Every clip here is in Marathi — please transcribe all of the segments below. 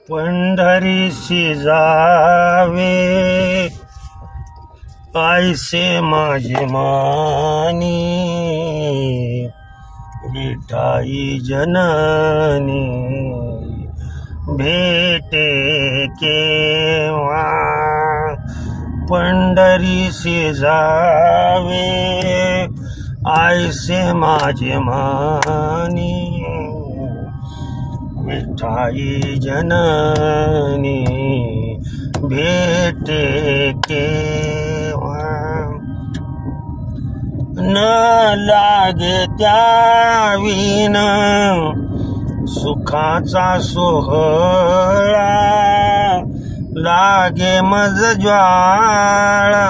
पंढरीशी जावे ऐसे माझे मानी, विठाई जननी भेटे केव्हा. पंढरीशी जावे ऐसे माझे मानी, विठाई जननी भेटे केव्हा. न लागे त्याविन सुखाचा सोहळा, लागे मज ज्वाळा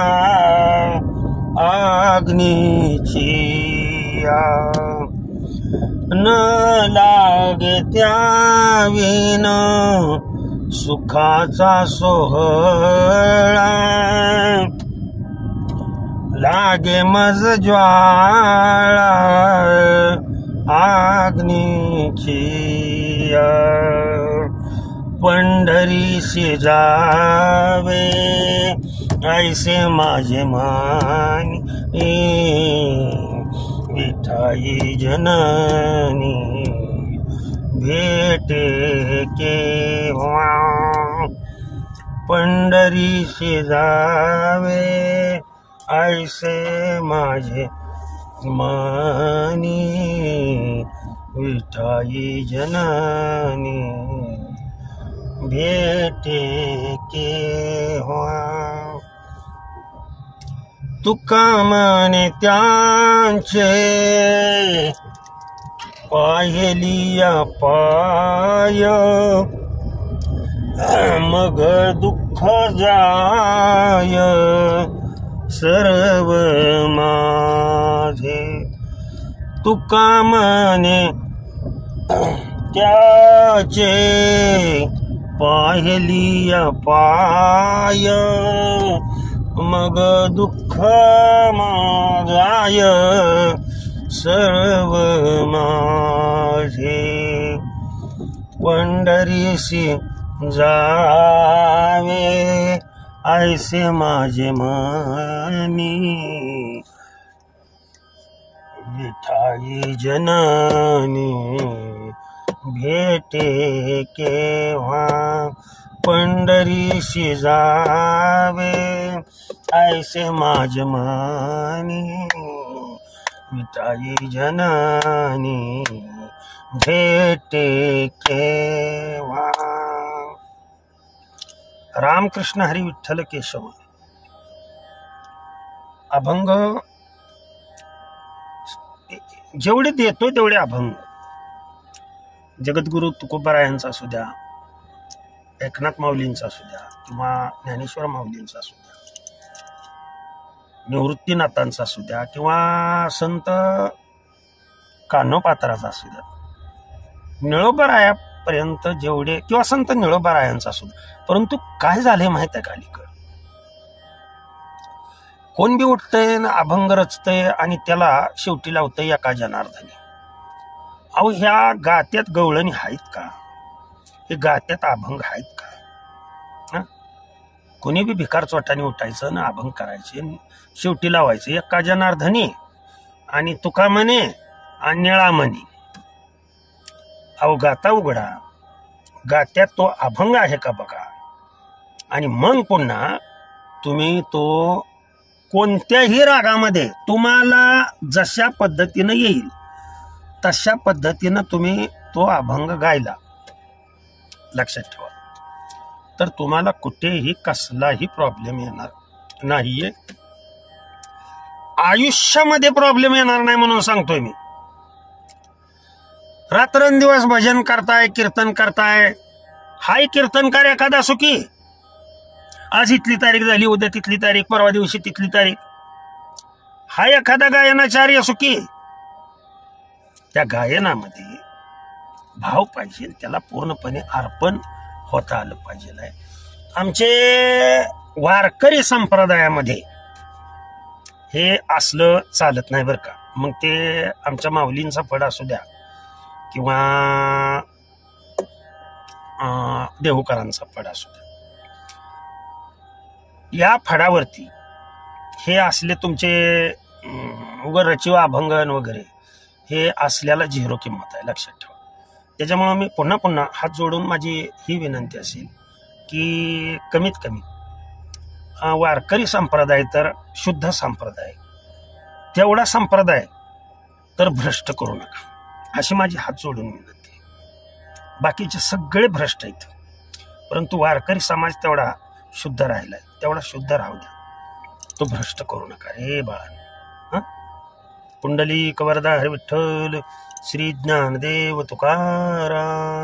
अग्नीची. न लागे त्याविन सुखाचा सोहळा, लागे मज ज्वाळा अग्नीची. पंढरीशी जावे ऐसे माझे मानी, विठाई जननी भेटे केव्हा. पंढरीशी जावे ऐसे माझे मानी, विठाई जननी भेटे केव्हा. तुका म्हणे त्यांचे पाहिलिया पाय, मग दुःख जाय सर्व माझे. तुका म्हणे त्याचे पाहिलिया पाय, मग दुःख जाय सर्व माझे. पंढरीशी जावे ऐसे माझे मानी, विठाई जननी भेटे केव्हा. पंढरीशी जावे ऐसे माझे मानी, विठाई जननी भेटे केव्हा. रामकृष्ण हरी विठ्ठल केशव. अभंग जेवढे देतो तेवढे अभंग. जगद्गुरु तुकोबारायांचा असू द्या, एकनाथ माऊलींचा असू द्या, किंवा ज्ञानेश्वर माऊलींचा असू द्या, निवृत्तीनाथांचा असू द्या, किंवा संत कान्होपात्राचा असू द्या, निळोबारायापर्यंत जेवढे, किंवा संत निळोबारायांचा असू द्या. परंतु काय झाले माहित आहे का, अलीकडे कोण बी उठतंय अभंग रचतंय आणि त्याला शेवटी लावतंय एका जनार्दनी. अहो ह्या गात्यात गवळणी आहेत का? हे गात्यात अभंग आहेत का? कोणी बी भिकार चोटाने उठायचं ना अभंग करायचे, शेवटी लावायचे एका जनार्दनी आणि तुका म्हणे आणि निळा म्हणे. अहो गाता उघडा, गात्यात तो अभंग आहे का बघा. आणि मग पुन्हा तुम्ही तो कोणत्याही रागामध्ये तुम्हाला जशा पद्धतीनं येईल तशा पद्धतीनं तुम्ही तो अभंग गायला, लक्षात ठेवा, तर तुम्हाला कुठेही कसलाही प्रॉब्लेम येणार नाहीये. आयुष्यामध्ये प्रॉब्लेम येणार नाही म्हणून सांगतोय मी. रात्रंदिवस भजन करताय, कीर्तन करताय, हाय कीर्तनकार एखादा सुखी, आज इथली तारीख झाली, उद्या तिथली तारीख, परवा दिवशी तिथली तारीख, हाय एखादा गायनाचार्य सुखी. त्या गायनामध्ये भाव पाहिजे, त्याला पूर्णपणे अर्पण होता आलं पाहिजे. आमचे वारकरी संप्रदायामध्ये हे असलं चालत नाही बरं का. मग ते आमच्या माऊलींचा फड असू द्या किंवा देहूकरांचा फड असू द्या, या फडावरती हे असले तुमचे रचिव अभंगन वगैरे हे असल्याला झिरो किंमत आहे, लक्षात ठेवा. त्याच्यामुळं मी पुन्हा पुन्हा हात जोडून माझी ही विनंती असेल की कमीत कमी वारकरी संप्रदाय तर शुद्ध संप्रदाय, तेवढा संप्रदाय तर भ्रष्ट करू नका, अशी माझी हात जोडून विनंती आहे. बाकीचे सगळे भ्रष्ट आहेत, परंतु वारकरी समाज तेवढा शुद्ध राहिलाय, तेवढा शुद्ध राहू द्या, तो भ्रष्ट करू नका रे बाळा. पुंडलिक वरदा हरी विठ्ठल, श्री ज्ञानदेव तुकाराम.